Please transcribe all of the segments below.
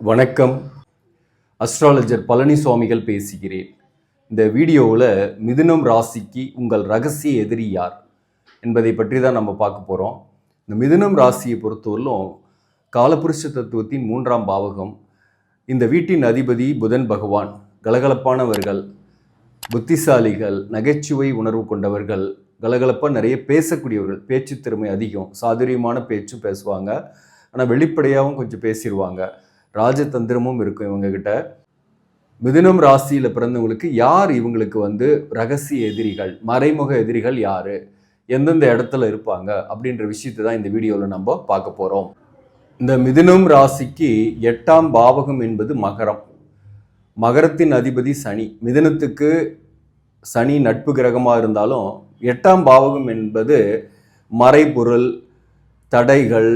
வணக்கம். அஸ்ட்ராலஜர் பழனிசுவாமிகள் பேசுகிறேன். இந்த வீடியோவில் மிதுனம் ராசிக்கு உங்கள் ரகசிய எதிரி யார் என்பதை பற்றி தான் நம்ம பார்க்க போகிறோம். இந்த மிதுனம் ராசியை பொறுத்தவரையிலும் காலபுருஷ தத்துவத்தின் 3ஆம் பாவகம். இந்த வீட்டின் அதிபதி புதன் பகவான். கலகலப்பானவர்கள், புத்திசாலிகள், நகைச்சுவை உணர்வு கொண்டவர்கள், கலகலப்பாக நிறைய பேசக்கூடியவர்கள், பேச்சு திறமை அதிகம், சாதுரியமான பேச்சும் பேசுவாங்க. ஆனால் வெளிப்படையாகவும் கொஞ்சம் பேசிடுவாங்க. ராஜதந்திரமும் இருக்கும் இவங்ககிட்ட. மிதுனம் ராசியில் பிறந்தவங்களுக்கு யார் இவங்களுக்கு ரகசிய எதிரிகள், மறைமுக எதிரிகள் யாரு, எந்தெந்த இடத்துல இருப்பாங்க அப்படின்ற விஷயத்தை தான் இந்த வீடியோவில் நம்ம பார்க்க போகிறோம். இந்த மிதுனம் ராசிக்கு 8ஆம் பாவகம் என்பது மகரம். மகரத்தின் அதிபதி சனி. மிதுனத்துக்கு சனி நட்பு கிரகமாக இருந்தாலும் 8ஆம் பாவகம் என்பது மறைபொருள், தடைகள்,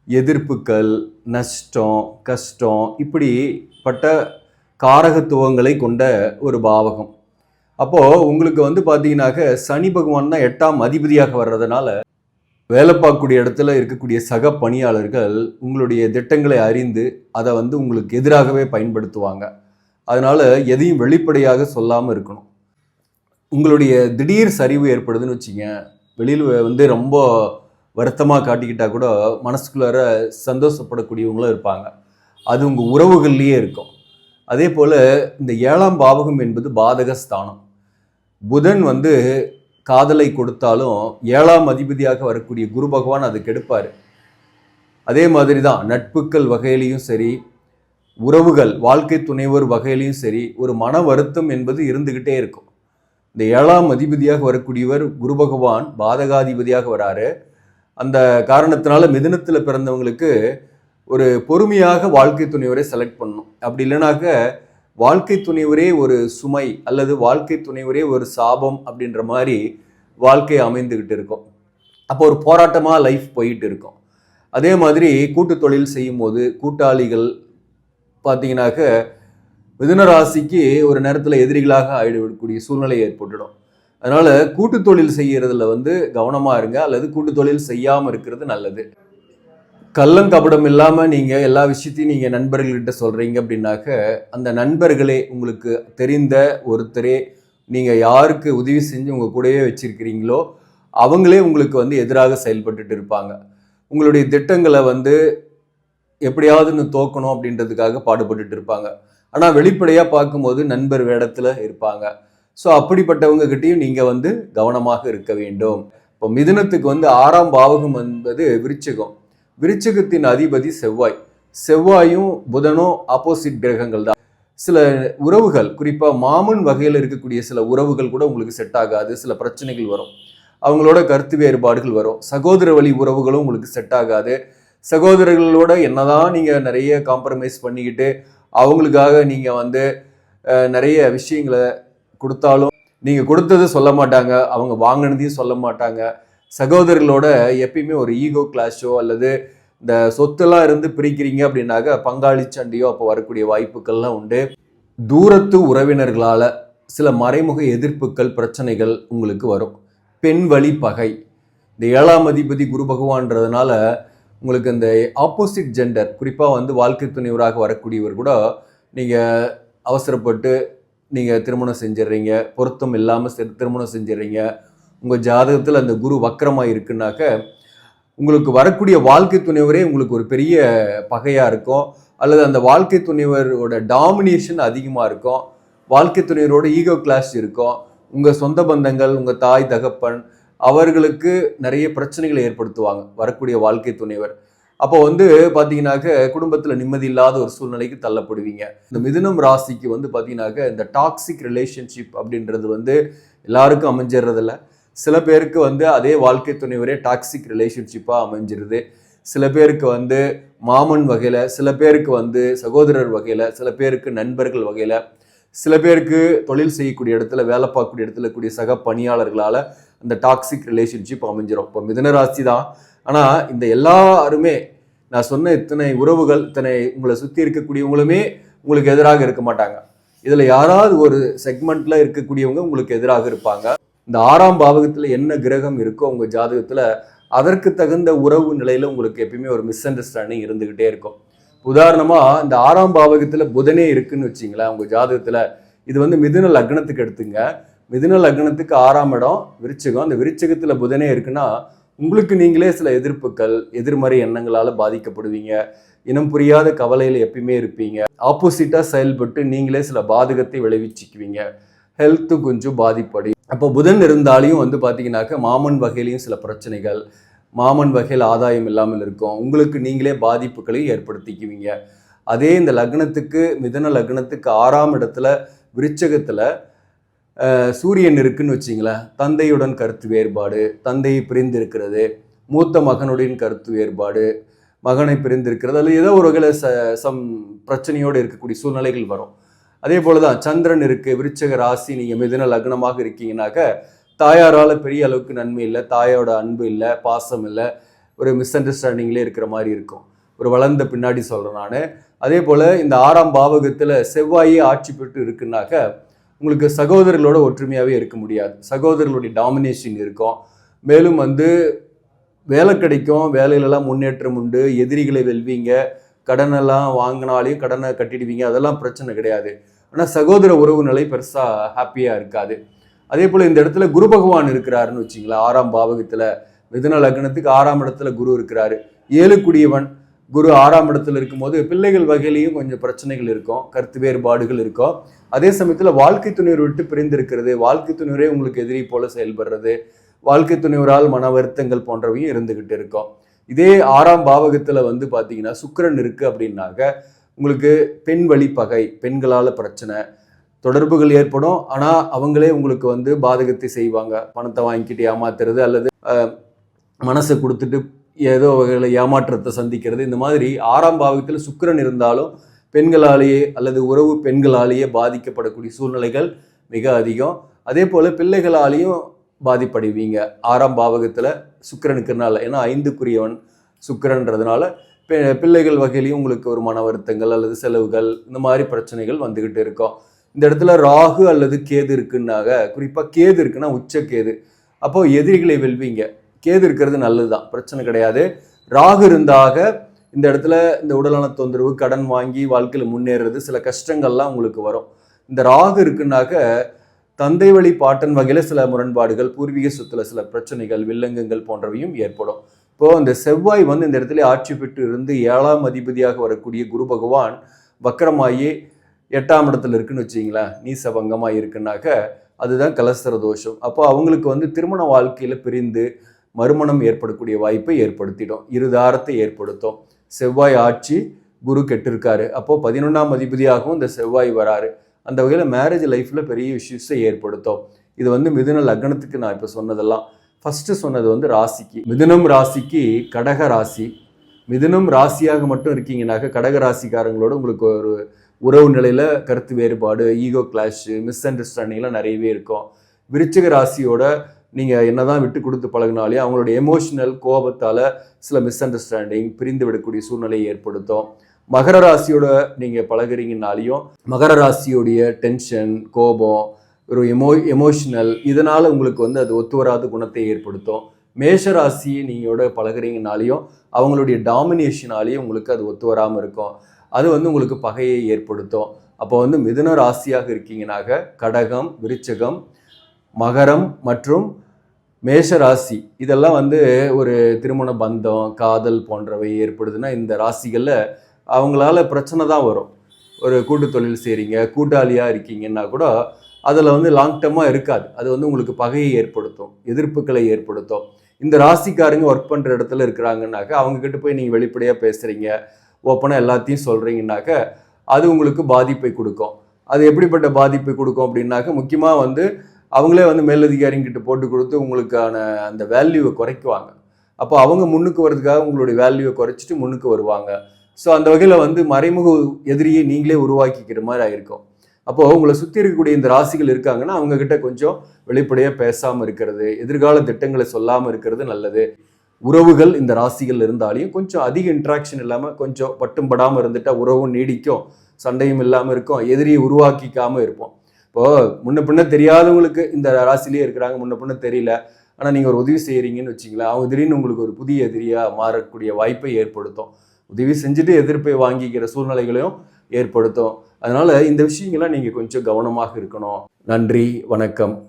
எதிர்ப்புகள், நஷ்டம், கஷ்டம், இப்படிப்பட்ட காரகத்துவங்களை கொண்ட ஒரு பாவகம். அப்போது உங்களுக்கு பார்த்தீங்கன்னாக்க சனி பகவான் தான் 8ஆம் அதிபதியாக வர்றதுனால வேலை பார்க்கக்கூடிய இடத்துல இருக்கக்கூடிய சக பணியாளர்கள் உங்களுடைய திட்டங்களை அறிந்து அதை உங்களுக்கு எதிராகவே பயன்படுத்துவாங்க. அதனால எதையும் வெளிப்படையாக சொல்லாமல் இருக்கணும். உங்களுடைய திடீர் சரிவு ஏற்படுதுன்னு வச்சுங்க, வெளியில் ரொம்ப வருத்தமாக காட்டிக்கிட்டா கூட மனசுக்குள்ளார சந்தோஷப்படக்கூடியவங்களும் இருப்பாங்க. அது உங்கள் உறவுகள்லேயே இருக்கும். அதே போல் இந்த 7ஆம் பாவகம் என்பது பாதக ஸ்தானம். புதன் காதலை கொடுத்தாலும் 7ஆம் அதிபதியாக வரக்கூடிய குரு பகவான் அதை கெடுப்பார். அதே மாதிரி தான் நட்புக்கள் வகையிலையும் சரி, உறவுகள், வாழ்க்கை துணைவர் வகையிலையும் சரி, ஒரு மன வருத்தம் என்பது இருந்துக்கிட்டே இருக்கும். இந்த 7ஆம் அதிபதியாக வரக்கூடியவர் குரு பகவான் பாதகாதிபதியாக வராரு. அந்த காரணத்தினால மிதுனத்தில் பிறந்தவங்களுக்கு ஒரு பொறுமையாக வாழ்க்கை துணைவரை செலக்ட் பண்ணணும். அப்படி இல்லைனாக்க வாழ்க்கை துணைவரே ஒரு சுமை அல்லது வாழ்க்கை துணைவரே ஒரு சாபம் அப்படின்ற மாதிரி வாழ்க்கை அமைந்துக்கிட்டு இருக்கும். அப்போ ஒரு போராட்டமாக லைஃப் போயிட்டு இருக்கும். அதே மாதிரி கூட்டு தொழில் செய்யும் போது கூட்டாளிகள் பார்த்தீங்கன்னாக்க மிதுன ராசிக்கு ஒரு நேரத்தில் எதிரிகளாக ஆகிடக்கூடிய சூழ்நிலை ஏற்பட்டுடும். அதனால் கூட்டு தொழில் செய்கிறதுல கவனமாக இருங்க, அல்லது கூட்டு தொழில் செய்யாமல் இருக்கிறது நல்லது. கள்ளங்கபடம் இல்லாமல் நீங்கள் எல்லா விஷயத்தையும் நீங்கள் நண்பர்கள்கிட்ட சொல்கிறீங்க அப்படின்னாக்க அந்த நண்பர்களே உங்களுக்கு தெரிந்த ஒருத்தரே நீங்கள் யாருக்கு உதவி செஞ்சு உங்கள் கூடவே வச்சுருக்கிறீங்களோ அவங்களே உங்களுக்கு எதிராக செயல்பட்டுட்டு இருப்பாங்க. உங்களுடைய திட்டங்களை எப்படியாவது தோக்கணும் அப்படின்றதுக்காக பாடுபட்டுட்டு இருப்பாங்க. ஆனால் வெளிப்படையாக பார்க்கும்போது நண்பர் வேடத்தில் இருப்பாங்க. ஸோ அப்படிப்பட்டவங்க கிட்டையும் நீங்கள் கவனமாக இருக்க வேண்டும். இப்போ மிதுனத்துக்கு 6ஆம் பாவகம் என்பது விருச்சிகம். விருச்சிகத்தின் அதிபதி செவ்வாய். செவ்வாயும் புதனும் ஆப்போசிட் கிரகங்கள் தான். சில உறவுகள், குறிப்பாக மாமன் வகையில் இருக்கக்கூடிய சில உறவுகள் கூட உங்களுக்கு செட் ஆகாது. சில பிரச்சனைகள் வரும், அவங்களோட கருத்து வேறுபாடுகள் வரும். சகோதர வழி உறவுகளும் உங்களுக்கு செட் ஆகாது. சகோதரர்களோட என்னதான் நீங்கள் நிறைய காம்ப்ரமைஸ் பண்ணிக்கிட்டு அவங்களுக்காக நீங்கள் நிறைய விஷயங்களை கொடுத்தாலும் நீங்கள் கொடுத்ததை சொல்ல மாட்டாங்க, அவங்க வாங்கினதையும் சொல்ல மாட்டாங்க. சகோதரர்களோட எப்பயுமே ஒரு ஈகோ கிளாஷோ அல்லது இந்த சொத்தெல்லாம் இருந்து பிரிக்கிறீங்க அப்படின்னாக்க பங்காளி சண்டையோ அப்போ வரக்கூடிய வாய்ப்புகள்லாம் உண்டு. தூரத்து உறவினர்களால் சில மறைமுக எதிர்ப்புகள், பிரச்சனைகள் உங்களுக்கு வரும். பெண் வழி பகை. இந்த 7ஆம் அதிபதி குரு பகவான்றதுனால உங்களுக்கு இந்த ஆப்போசிட் ஜெண்டர், குறிப்பாக வாழ்க்கை துணைவராக வரக்கூடியவர் கூட நீங்கள் அவசரப்பட்டு நீங்கள் திருமணம் செஞ்சிடுறீங்க, பொருத்தம் இல்லாமல் திருமணம் செஞ்சிடுறீங்க. உங்கள் ஜாதகத்தில் அந்த குரு வக்கரமாக இருக்குன்னாக்க உங்களுக்கு வரக்கூடிய வாழ்க்கை துணைவரே உங்களுக்கு ஒரு பெரிய பகையாக இருக்கும், அல்லது அந்த வாழ்க்கை துணைவரோட டாமினேஷன் அதிகமாக இருக்கும். வாழ்க்கை துணைவரோட ஈகோ கிளாஷ் இருக்கும். உங்கள் சொந்த பந்தங்கள், உங்கள் தாய் தகப்பன், அவர்களுக்கு நிறைய பிரச்சனைகளை ஏற்படுத்துவாங்க வரக்கூடிய வாழ்க்கை துணைவர். அப்போ பார்த்தீங்கன்னாக்க குடும்பத்தில் நிம்மதி இல்லாத ஒரு சூழ்நிலைக்கு தள்ளப்படுவீங்க. இந்த மிதுனம் ராசிக்கு பார்த்தீங்கன்னாக்க இந்த டாக்ஸிக் ரிலேஷன்ஷிப் அப்படின்றது எல்லாருக்கும் அமைஞ்சிடுறதில்ல. சில பேருக்கு அதே வாழ்க்கை துணைவரே டாக்ஸிக் ரிலேஷன்ஷிப்பாக அமைஞ்சிருது. சில பேருக்கு மாமன் வகையில், சில பேருக்கு சகோதரர் வகையில், சில பேருக்கு நண்பர்கள் வகையில், சில பேருக்கு தொழில் செய்யக்கூடிய இடத்துல, வேலை பார்க்கக்கூடிய இடத்துல கூடிய சக பணியாளர்களால் அந்த டாக்ஸிக் ரிலேஷன்ஷிப் அமைஞ்சிடும். இப்போ மிதுன ராசி தான். ஆனால் இந்த எல்லாருமே, நான் சொன்ன இத்தனை உறவுகள், இத்தனை உங்களை சுற்றி இருக்கக்கூடியவங்களுமே உங்களுக்கு எதிராக இருக்க மாட்டாங்க. இதில் யாராவது ஒரு செக்மெண்ட்டில் இருக்கக்கூடியவங்க உங்களுக்கு எதிராக இருப்பாங்க. இந்த 6ஆம் பாவகத்தில் என்ன கிரகம் இருக்கோ உங்கள் ஜாதகத்தில் அதற்கு தகுந்த உறவு நிலையில் உங்களுக்கு எப்பயுமே ஒரு மிஸ் அண்டர்ஸ்டாண்டிங் இருந்துக்கிட்டே இருக்கும். உதாரணமா இந்த 6ஆம் பாவகத்துல புதனே இருக்குன்னு வச்சிங்களேன் உங்க ஜாதகத்துல. இது வந்து மிதுன லக்னத்துக்கு எடுத்துங்க. மிதுன லக்னத்துக்கு 6ஆம் இடம் விருச்சிகம். அந்த விருச்சிகத்துல புதனே இருக்குன்னா உங்களுக்கு நீங்களே சில எதிர்ப்புகள், எதிர்மறை எண்ணங்களால பாதிக்கப்படுவீங்க. இனம் புரியாத கவலையில எப்பயுமே இருப்பீங்க. ஆப்போசிட்டா செயல்பட்டு நீங்களே சில பாதகத்தை விளைவிச்சுக்குவீங்க. ஹெல்த்து கொஞ்சம் பாதிப்படையும். அப்போ புதன் இருந்தாலையும் வந்து பார்த்தீங்கன்னாக்க மாமன் வகையிலையும் சில பிரச்சனைகள், மாமன் வகையில் ஆதாயம் இல்லாமல் இருக்கும். உங்களுக்கு நீங்களே பாதிப்புகளை ஏற்படுத்திக்குவீங்க. அதே இந்த லக்னத்துக்கு மிதுன லக்னத்துக்கு 6ஆம் இடத்துல விருச்சகத்துல சூரியன் இருக்குன்னு வச்சிங்களேன். தந்தையுடன் கருத்து வேறுபாடு, தந்தையை பிரிந்து இருக்கிறது, மூத்த மகனுடன் கருத்து வேறுபாடு, மகனை பிரிந்திருக்கிறது, அல்லது ஏதோ ஒரு வகையில் சம் பிரச்சனையோடு இருக்கக்கூடிய சூழ்நிலைகள் வரும். அதே போலதான் சந்திரன் இருக்கு, விருச்சக ராசி, நீங்க மிதுன லக்னமாக இருக்கீங்கன்னாக்க தாயாரால பெரிய அளவுக்கு நன்மை இல்லை, தாயோட அன்பு இல்லை, பாசம் இல்லை, ஒரு மிஸ் அண்டர்ஸ்டாண்டிங்லேயே இருக்கிற மாதிரி இருக்கும். ஒரு வளர்ந்த பின்னாடி சொல்றேன் நான். அதே போல இந்த 6ஆம் பாவகத்துல செவ்வாயே ஆட்சி பெற்று இருக்குன்னாக்க உங்களுக்கு சகோதரர்களோட ஒற்றுமையாவே இருக்க முடியாது. சகோதரர்களுடைய டாமினேஷன் இருக்கும். மேலும் வந்து வேலை கிடைக்கும், வேலையிலலாம் முன்னேற்றம் உண்டு, எதிரிகளை வெல்வீங்க, கடனெல்லாம் வாங்கினாலையும் கடனை கட்டிடுவீங்க, அதெல்லாம் பிரச்சனை கிடையாது. ஆனால் சகோதர உறவு நிலை பெருசாக ஹாப்பியாக இருக்காது. அதே போல் இந்த இடத்துல குரு பகவான் இருக்கிறாருன்னு வச்சிங்களேன். 6ஆம் பாவகத்தில் மிதுன லக்னத்துக்கு 6ஆம் இடத்துல குரு இருக்கிறாரு. 7 குரு 6ஆம் இடத்துல இருக்கும்போது பிள்ளைகள் வகையிலையும் கொஞ்சம் பிரச்சனைகள் இருக்கும், கருத்து வேறுபாடுகள் இருக்கும். அதே சமயத்தில் வாழ்க்கை துணைவர் விட்டு பிரிந்திருக்கிறது, வாழ்க்கை துணைவரே உங்களுக்கு எதிரி போல செயல்படுறது, வாழ்க்கை துணைவரால் மன வருத்தங்கள் போன்றவையும் இருந்துகிட்டு இருக்கும். இதே 6ஆம் பாவகத்துல வந்து பாத்தீங்கன்னா சுக்கிரன் இருக்கு அப்படின்னாக்க உங்களுக்கு பெண் வழி பகை, பெண்களால பிரச்சனை, தொடர்புகள் ஏற்படும். ஆனா அவங்களே உங்களுக்கு வந்து பாதகத்தை செய்வாங்க. பணத்தை வாங்கிக்கிட்டு ஏமாத்துறது, அல்லது மனசை கொடுத்துட்டு ஏதோ வகையில் ஏமாற்றத்தை சந்திக்கிறது. இந்த மாதிரி 6ஆம் பாவகத்தில் சுக்கிரன் இருந்தாலும் பெண்களாலேயே அல்லது உறவு பெண்களாலேயே பாதிக்கப்படக்கூடிய சூழ்நிலைகள் மிக அதிகம். அதே போல பிள்ளைகளாலேயும் பாதிப்படைவீங்க 6ஆம் பாவகத்துல சுக்கிரனுக்குனால. ஏன்னா 5க்குரியவன் சுக்கிரன்றதுனால பிள்ளைகள் வகையிலையும் உங்களுக்கு ஒரு மன வருத்தங்கள் அல்லது செலவுகள், இந்த மாதிரி பிரச்சனைகள் வந்துகிட்டு இருக்கும். இந்த இடத்துல ராகு அல்லது கேது இருக்குன்னாக, குறிப்பா கேது இருக்குன்னா உச்ச கேது, அப்போ எதிரிகளை வெல்வீங்க. கேது இருக்கிறது நல்லதுதான், பிரச்சனை கிடையாது. ராகு இருந்தாக இந்த இடத்துல இந்த உடல்நல தொந்தரவு, கடன் வாங்கி வாழ்க்கையில முன்னேறது, சில கஷ்டங்கள்லாம் உங்களுக்கு வரும். இந்த ராகு இருக்குன்னாக்க தந்தை வழி பாட்டன் வகையில சில முரண்பாடுகள், பூர்வீக சொத்துல சில பிரச்சனைகள், வில்லங்கங்கள் போன்றவையும் ஏற்படும். இப்போ இந்த செவ்வாய் வந்து இந்த இடத்துல ஆட்சி பெற்று இருந்து 7ஆம் அதிபதியாக வரக்கூடிய குரு பகவான் வக்கரமாயி 8ஆம் இடத்துல இருக்குன்னு வச்சிங்களேன், நீசபங்கமா இருக்குன்னாக்க அதுதான் கலஸ்தர தோஷம். அப்போ அவங்களுக்கு வந்து திருமண வாழ்க்கையில பிரிந்து மறுமணம் ஏற்படக்கூடிய வாய்ப்பை ஏற்படுத்திடும், இருதாரத்தை ஏற்படுத்தும். செவ்வாய் ஆட்சி, குரு கெட்டிருக்காரு, அப்போ 11ஆம் அதிபதியாகவும் இந்த செவ்வாய் வராரு. அந்த வகையில் மேரேஜ் லைஃப்பில் பெரிய இஷ்யூஸை ஏற்படுத்தும். இது வந்து மிதுன லக்னத்துக்கு நான் இப்போ சொன்னதெல்லாம். ஃபஸ்ட்டு சொன்னது வந்து ராசிக்கு. மிதுனம் ராசிக்கு கடக ராசி. மிதுனம் ராசியாக மட்டும் இருக்கீங்கன்னாக்க கடக ராசிக்காரங்களோட உங்களுக்கு ஒரு உறவு நிலையில் கருத்து வேறுபாடு, ஈகோ கிளாஷு, மிஸ் அண்டர்ஸ்டாண்டிங்லாம் நிறையவே இருக்கும். விருச்சிக ராசியோட நீங்கள் என்னதான் விட்டு கொடுத்து பழகினாலே அவங்களோட எமோஷனல் கோபத்தால் சில மிஸ் அண்டர்ஸ்டாண்டிங், பிரிந்து விடக்கூடிய சூழ்நிலையை ஏற்படுத்தும். மகர ராசியோட நீங்கள் பழகிறீங்கனாலையும் மகர ராசியோடைய டென்ஷன், கோபம், ஒரு எமோஷனல், இதனால் உங்களுக்கு வந்து அது ஒத்து வராத குணத்தை ஏற்படுத்தும். மேஷ ராசி நீங்களோட பழகிறீங்கனாலையும் அவங்களுடைய டாமினேஷனாலேயும் உங்களுக்கு அது ஒத்து வராமல் இருக்கும். அது வந்து உங்களுக்கு பகையை ஏற்படுத்தும். அப்போ வந்து மிதுன ராசியாக இருக்கீங்கனாக கடகம், விருச்சகம், மகரம் மற்றும் மேஷ ராசி, இதெல்லாம் வந்து ஒரு திருமண பந்தம், காதல் போன்றவை ஏற்படுதுன்னா இந்த ராசிகளில் அவங்களால பிரச்சனை தான் வரும். ஒரு கூட்டு தொழில் செய்கிறீங்க, கூட்டாளியாக இருக்கீங்கன்னா கூட அதில் வந்து லாங் டர்மாக இருக்காது. அது வந்து உங்களுக்கு பகையை ஏற்படுத்தும், எதிர்ப்புகளை ஏற்படுத்தும். இந்த ராசிக்காரங்க ஒர்க் பண்ணுற இடத்துல இருக்கிறாங்கன்னாக்க அவங்கக்கிட்ட போய் நீங்கள் வெளிப்படையாக பேசுகிறீங்க, ஓப்பனாக எல்லாத்தையும் சொல்கிறீங்கன்னாக்க அது உங்களுக்கு பாதிப்பை கொடுக்கும். அது எப்படிப்பட்ட பாதிப்பை கொடுக்கும் அப்படின்னாக்க முக்கியமாக வந்து அவங்களே வந்து மேலதிகாரிங்கிட்ட போட்டு கொடுத்து உங்களுக்கான அந்த வேல்யூவை குறைக்குவாங்க. அப்போ அவங்க முன்னுக்கு வர்றதுக்காக உங்களுடைய வேல்யூவை குறைச்சிட்டு முன்னுக்கு வருவாங்க. ஸோ அந்த வகையில் வந்து மறைமுக எதிரியை நீங்களே உருவாக்கிக்கிற மாதிரி ஆயிருக்கும். அப்போது உங்களை சுற்றி இருக்கக்கூடிய இந்த ராசிகள் இருக்காங்கன்னா அவங்கக்கிட்ட கொஞ்சம் வெளிப்படையாக பேசாமல் இருக்கிறது, எதிர்கால திட்டங்களை சொல்லாமல் இருக்கிறது நல்லது. உறவுகள் இந்த ராசிகள் இருந்தாலையும் கொஞ்சம் அதிக இன்ட்ராக்ஷன் இல்லாமல் கொஞ்சம் பட்டும் படாமல் இருந்துட்டால் உறவும் நீடிக்கும், சண்டையும் இல்லாமல் இருக்கும், எதிரியை உருவாக்கிக்காமல் இருப்போம். இப்போது முன்ன பின்ன தெரியாதவங்களுக்கு இந்த ராசிலேயே இருக்கிறாங்க, முன்ன பின்ன தெரியல, ஆனால் நீங்கள் ஒரு உதவி செய்கிறீங்கன்னு வச்சிங்களேன், அவங்க திடீர்னு உங்களுக்கு ஒரு புதிய எதிரியாக மாறக்கூடிய வாய்ப்பை ஏற்படுத்தும். உதவி செஞ்சுட்டு எதிர்ப்பை வாங்கிக்கிற சூழ்நிலைகளையும் ஏற்படுத்தும். அதனால இந்த விஷயங்கள்லாம் நீங்கள் கொஞ்சம் கவனமாக இருக்கணும். நன்றி, வணக்கம்.